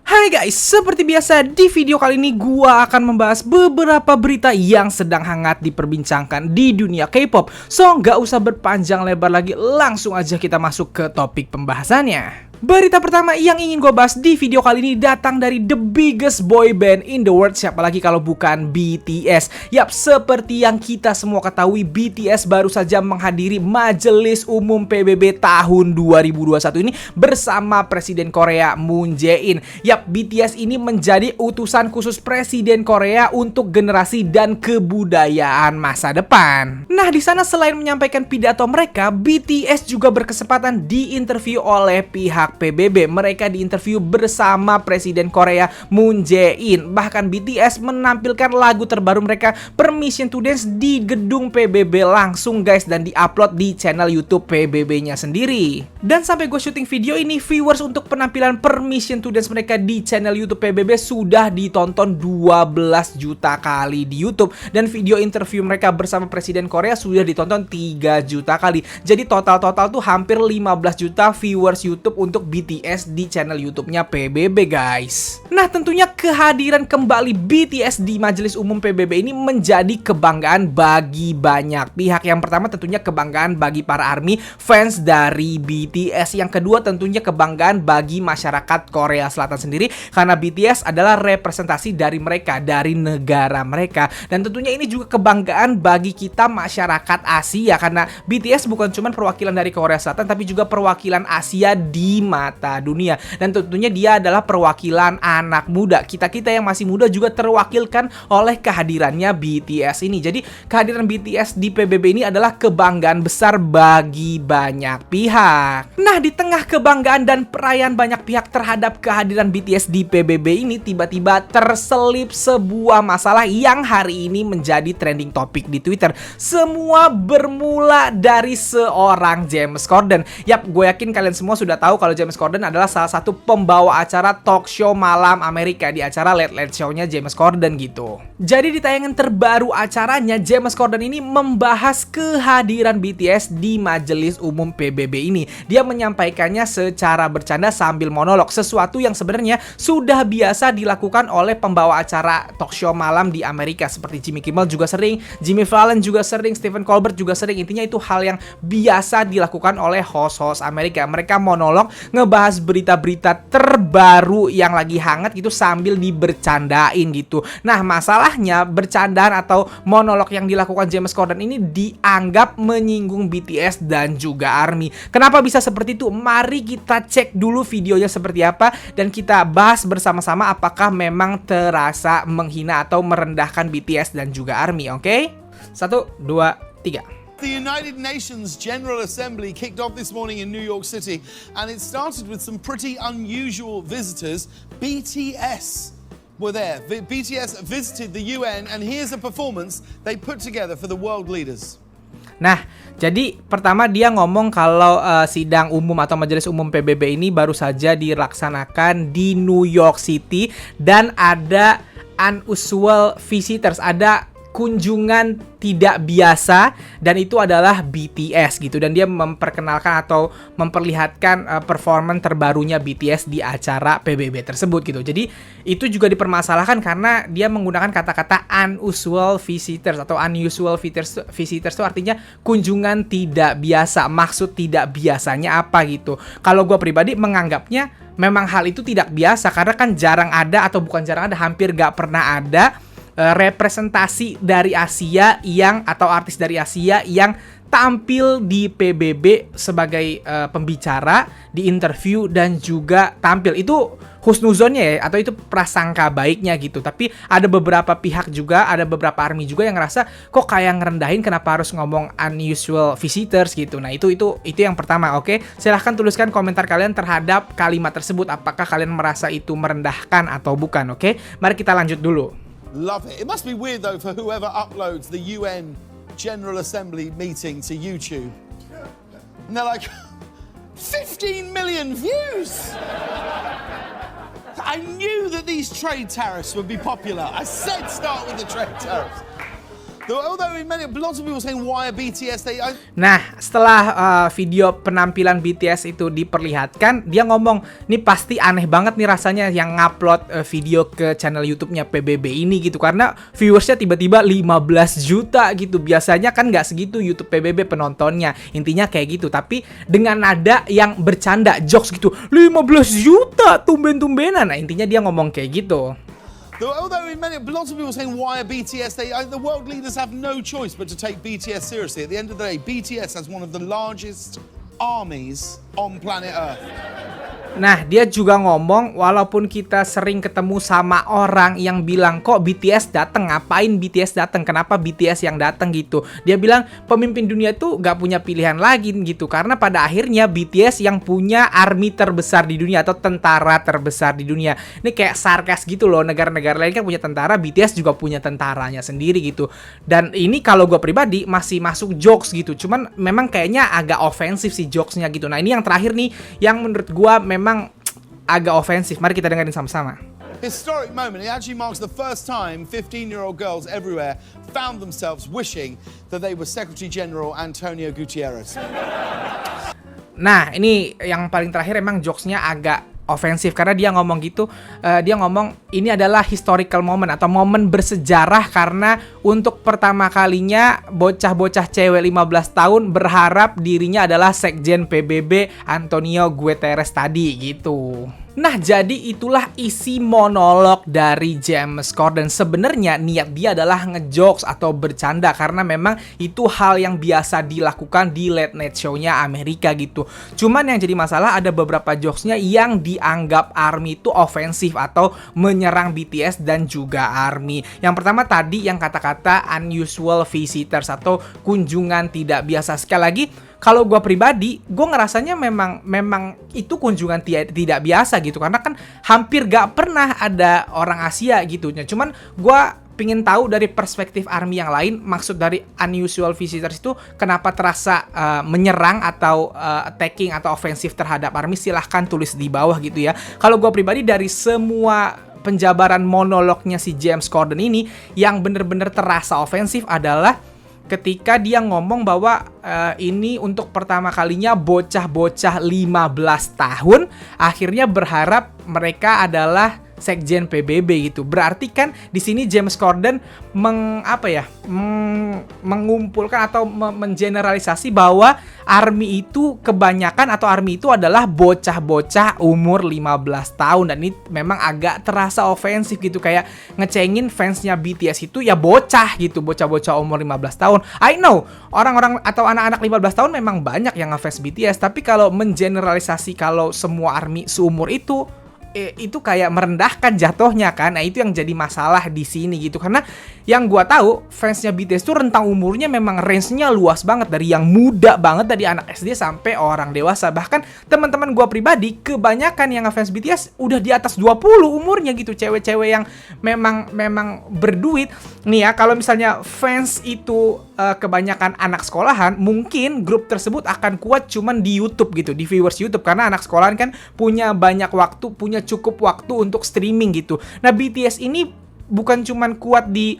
Hai guys, seperti biasa di video kali ini gua akan membahas beberapa berita yang sedang hangat diperbincangkan di dunia K-pop. So, nggak usah berpanjang lebar lagi, langsung aja kita masuk ke topik pembahasannya. Berita pertama yang ingin gue bahas di video kali ini datang dari the biggest boy band in the world. Siapa lagi kalau bukan BTS. Yap, seperti yang kita semua ketahui, BTS baru saja menghadiri Majelis Umum PBB tahun 2021 ini bersama Presiden Korea Moon Jae-in. Yap, BTS ini menjadi utusan khusus Presiden Korea untuk generasi dan kebudayaan masa depan. Nah, di sana selain menyampaikan pidato mereka, BTS juga berkesempatan diinterview oleh pihak PBB. Mereka diinterview bersama Presiden Korea Moon Jae-in. Bahkan BTS menampilkan lagu terbaru mereka, Permission to Dance, di gedung PBB langsung guys, dan diupload di channel YouTube PBB-nya sendiri. Dan sampai gue syuting video ini, viewers untuk penampilan Permission to Dance mereka di channel YouTube PBB sudah ditonton 12 juta kali di YouTube, dan video interview mereka bersama Presiden Korea sudah ditonton 3 juta kali. Jadi total tuh hampir 15 juta viewers YouTube untuk BTS di channel YouTube-nya PBB guys. Nah, tentunya kehadiran kembali BTS di Majelis Umum PBB ini menjadi kebanggaan bagi banyak pihak. Yang pertama tentunya kebanggaan bagi para ARMY fans dari BTS. Yang kedua tentunya kebanggaan bagi masyarakat Korea Selatan sendiri, karena BTS adalah representasi dari mereka, dari negara mereka. Dan tentunya ini juga kebanggaan bagi kita masyarakat Asia, karena BTS bukan cuma perwakilan dari Korea Selatan, tapi juga perwakilan Asia di mata dunia. Dan tentunya dia adalah perwakilan anak muda. Kita-kita yang masih muda juga terwakilkan oleh kehadirannya BTS ini. Jadi kehadiran BTS di PBB ini adalah kebanggaan besar bagi banyak pihak. Nah, di tengah kebanggaan dan perayaan banyak pihak terhadap kehadiran BTS di PBB ini, tiba-tiba terselip sebuah masalah yang hari ini menjadi trending topik di Twitter. Semua bermula dari seorang James Corden. Yap, gue yakin kalian semua sudah tahu kalau James Corden adalah salah satu pembawa acara talk show malam Amerika di acara Late Late Show-nya James Corden gitu. Jadi di tayangan terbaru acaranya, James Corden ini membahas kehadiran BTS di Majelis Umum PBB ini. Dia menyampaikannya secara bercanda sambil monolog, sesuatu yang sebenarnya sudah biasa dilakukan oleh pembawa acara talk show malam di Amerika, seperti Jimmy Kimmel juga sering, Jimmy Fallon juga sering, Stephen Colbert juga sering. Intinya itu hal yang biasa dilakukan oleh host-host Amerika. Mereka monolog, ngebahas berita-berita terbaru yang lagi hangat gitu sambil dibercandain gitu. Nah, masalahnya bercandaan atau monolog yang dilakukan James Corden ini dianggap menyinggung BTS dan juga ARMY. Kenapa bisa seperti itu? Mari kita cek dulu videonya seperti apa dan kita bahas bersama-sama apakah memang terasa menghina atau merendahkan BTS dan juga ARMY, oke? 1, 2, 3. The United Nations General Assembly kicked off this morning in New York City, and it started with some pretty unusual visitors. BTS were there. BTS visited the UN, and here's a performance they put together for the world leaders. Nah, jadi pertama dia ngomong kalau sidang umum atau majelis umum PBB ini baru saja dilaksanakan di New York City dan ada unusual visitors, ada kunjungan tidak biasa, dan itu adalah BTS gitu. Dan dia memperkenalkan atau memperlihatkan performan terbarunya BTS di acara PBB tersebut gitu. Jadi itu juga dipermasalahkan karena dia menggunakan kata-kata unusual visitors atau unusual visitors itu artinya kunjungan tidak biasa. Maksud tidak biasanya apa gitu. Kalau gue pribadi menganggapnya memang hal itu tidak biasa, karena kan jarang ada, atau bukan jarang ada, hampir gak pernah ada representasi dari Asia atau artis dari Asia yang tampil di PBB sebagai pembicara, di interview dan juga tampil. Itu husnuzonnya ya, atau itu prasangka baiknya gitu. Tapi ada beberapa pihak juga, ada beberapa ARMY juga yang ngerasa kok kayak ngerendahin, kenapa harus ngomong unusual visitors gitu. Nah, itu yang pertama, oke? Silahkan tuliskan komentar kalian terhadap kalimat tersebut, apakah kalian merasa itu merendahkan atau bukan, oke? Mari kita lanjut dulu. Love it. It must be weird though for whoever uploads the UN General Assembly meeting to YouTube. And they're like, 15 million views! I knew that these trade tariffs would be popular. I said start with the trade tariffs. Although lots of people saying why are BTS Nah, setelah video penampilan BTS itu diperlihatkan, dia ngomong, "Nih pasti aneh banget nih rasanya yang ngupload video ke channel YouTube-nya PBB ini gitu, karena viewersnya tiba-tiba 15 juta gitu. Biasanya kan nggak segitu YouTube PBB penontonnya." Intinya kayak gitu, tapi dengan nada yang bercanda, jokes gitu. 15 juta tumben-tumbenan. Nah, intinya dia ngomong kayak gitu. Although lots of people saying why are BTS the world leaders have no choice but to take BTS seriously. At the end of the day, BTS has one of the largest armies on planet Earth. Nah, dia juga ngomong, walaupun kita sering ketemu sama orang yang bilang, kok BTS datang, ngapain BTS datang, kenapa BTS yang datang gitu. Dia bilang pemimpin dunia tuh gak punya pilihan lagi gitu, karena pada akhirnya BTS yang punya army terbesar di dunia atau tentara terbesar di dunia. Ini kayak sarkas gitu loh, negara-negara lain kan punya tentara, BTS juga punya tentaranya sendiri gitu. Dan ini kalau gue pribadi masih masuk jokes gitu, cuman memang kayaknya agak ofensif sih jokesnya gitu. Nah, ini yang terakhir nih, yang menurut gue memang agak ofensif. Mari kita dengerin sama-sama. Historic moment. It actually marks the first time 15-year-old girls everywhere found themselves wishing that they were Secretary General Antonio Gutierrez. Nah, ini yang paling terakhir emang jokesnya agak ofensif karena dia ngomong gitu, dia ngomong ini adalah historical moment atau momen bersejarah karena untuk pertama kalinya bocah-bocah cewek 15 tahun berharap dirinya adalah Sekjen PBB Antonio Guterres tadi gitu. Nah, jadi itulah isi monolog dari James Corden. Sebenarnya niat dia adalah ngejokes atau bercanda karena memang itu hal yang biasa dilakukan di late night show-nya Amerika gitu. Cuman yang jadi masalah ada beberapa jokesnya yang dianggap ARMY itu ofensif atau menyerang BTS dan juga ARMY. Yang pertama tadi yang kata-kata unusual visitors atau kunjungan tidak biasa. Sekali lagi, kalau gue pribadi, gue ngerasanya memang itu kunjungan tidak biasa gitu. Karena kan hampir gak pernah ada orang Asia gitu. Cuman gue pingin tahu dari perspektif ARMY yang lain, maksud dari unusual visitors itu kenapa terasa menyerang atau attacking atau ofensif terhadap ARMY. Silahkan tulis di bawah gitu ya. Kalau gue pribadi dari semua penjabaran monolognya si James Corden ini, yang bener-bener terasa ofensif adalah ketika dia ngomong bahwa ini untuk pertama kalinya bocah-bocah 15 tahun akhirnya berharap mereka adalah Sekjen PBB gitu. Berarti kan di sini James Corden mengumpulkan atau mengeneralisasi bahwa ARMY itu kebanyakan atau ARMY itu adalah bocah-bocah umur 15 tahun dan ini memang agak terasa ofensif gitu, kayak ngecengin fansnya BTS itu ya bocah gitu, bocah-bocah umur 15 tahun. I know orang-orang atau anak-anak 15 tahun memang banyak yang ngefans BTS, tapi kalau mengeneralisasi kalau semua ARMY seumur itu kayak merendahkan jatuhnya kan. Nah, itu yang jadi masalah di sini gitu. Karena yang gua tahu fansnya BTS tuh rentang umurnya memang range-nya luas banget, dari yang muda banget dari anak SD sampai orang dewasa. Bahkan teman-teman gua pribadi kebanyakan yang ngefans BTS udah di atas 20 umurnya gitu. Cewek-cewek yang memang berduit. Nih ya, kalau misalnya fans itu kebanyakan anak sekolahan, mungkin grup tersebut akan kuat cuman di YouTube gitu, di viewers YouTube, karena anak sekolahan kan punya banyak waktu, punya cukup waktu untuk streaming gitu. Nah, BTS ini bukan cuman kuat di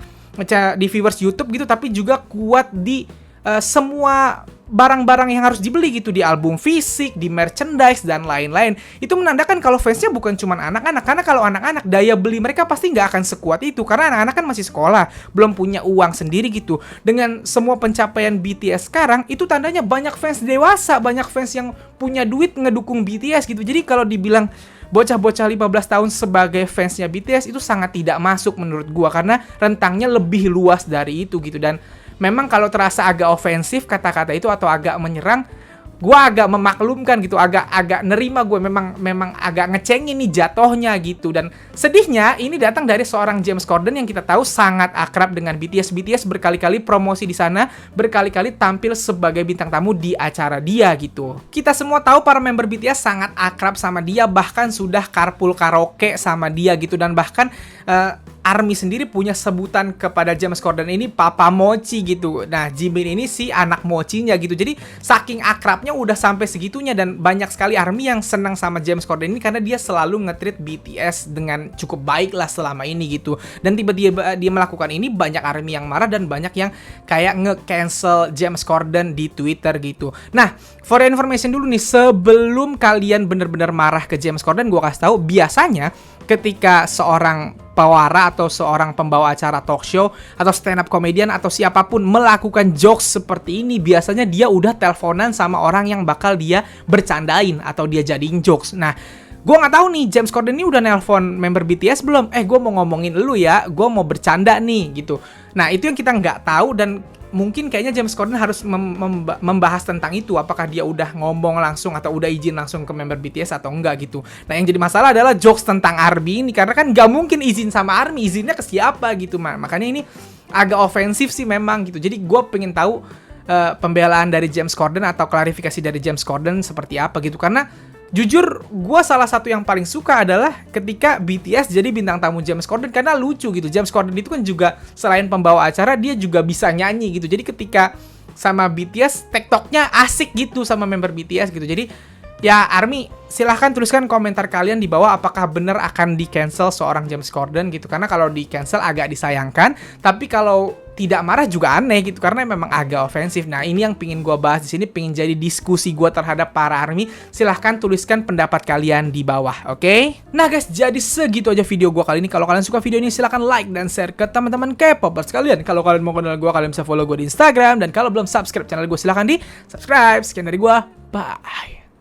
viewers YouTube gitu, tapi juga kuat di semua barang-barang yang harus dibeli gitu, di album fisik, di merchandise dan lain-lain. Itu menandakan kalau fansnya bukan cuma anak-anak, karena kalau anak-anak daya beli mereka pasti nggak akan sekuat itu, karena anak-anak kan masih sekolah, belum punya uang sendiri gitu. Dengan semua pencapaian BTS sekarang, itu tandanya banyak fans dewasa, banyak fans yang punya duit ngedukung BTS gitu. Jadi kalau dibilang bocah-bocah 15 tahun sebagai fansnya BTS itu sangat tidak masuk menurut gua, karena rentangnya lebih luas dari itu gitu. Dan memang kalau terasa agak ofensif kata-kata itu atau agak menyerang, gue agak memaklumkan gitu, agak nerima, gue memang agak ngecengin nih jatohnya gitu. Dan sedihnya ini datang dari seorang James Corden yang kita tahu sangat akrab dengan BTS. BTS berkali-kali promosi di sana, berkali-kali tampil sebagai bintang tamu di acara dia gitu. Kita semua tahu para member BTS sangat akrab sama dia, bahkan sudah carpool karaoke sama dia gitu. Dan bahkan ARMY sendiri punya sebutan kepada James Corden ini Papa Mochi gitu. Nah, Jimin ini si anak mochinya gitu. Jadi saking akrabnya udah sampai segitunya, dan banyak sekali ARMY yang senang sama James Corden ini karena dia selalu nge-treat BTS dengan cukup baik lah selama ini gitu. Dan tiba-tiba dia melakukan ini, banyak ARMY yang marah dan banyak yang kayak nge-cancel James Corden di Twitter gitu. Nah, for information dulu nih, sebelum kalian bener-bener marah ke James Corden, gue kasih tahu, biasanya ketika seorang pewara atau seorang pembawa acara talk show atau stand up comedian atau siapapun melakukan jokes seperti ini, biasanya dia udah teleponan sama orang yang bakal dia bercandain atau dia jadiin jokes. Nah, gue nggak tahu nih, James Corden ini udah nelpon member BTS belum? Gue mau ngomongin lu ya, gue mau bercanda nih gitu. Nah, itu yang kita nggak tahu, dan mungkin kayaknya James Corden harus membahas tentang itu. Apakah dia udah ngomong langsung atau udah izin langsung ke member BTS atau enggak gitu. Nah, yang jadi masalah adalah jokes tentang ARMY ini, karena kan nggak mungkin izin sama ARMY, izinnya ke siapa gitu. Makanya ini agak ofensif sih memang gitu. Jadi gue pengen tahu pembelaan dari James Corden atau klarifikasi dari James Corden seperti apa gitu. Karena jujur, gue salah satu yang paling suka adalah ketika BTS jadi bintang tamu James Corden, karena lucu gitu. James Corden itu kan juga selain pembawa acara, dia juga bisa nyanyi gitu. Jadi ketika sama BTS, TikToknya asik gitu sama member BTS gitu. Jadi ya ARMY, silahkan tuliskan komentar kalian di bawah apakah benar akan di-cancel seorang James Corden gitu. Karena kalau di-cancel agak disayangkan, tapi kalau tidak marah juga aneh gitu, karena memang agak ofensif. Nah, ini yang pingin gue bahas di sini, pingin jadi diskusi gue terhadap para ARMY. Silahkan tuliskan pendapat kalian di bawah, oke? Nah guys, jadi segitu aja video gue kali ini. Kalau kalian suka video ini, silahkan like dan share ke teman-teman K-popers kalian. Kalau kalian mau kenal gue, kalian bisa follow gue di Instagram. Dan kalau belum subscribe channel gue, silahkan di subscribe. Sekian dari gue, bye.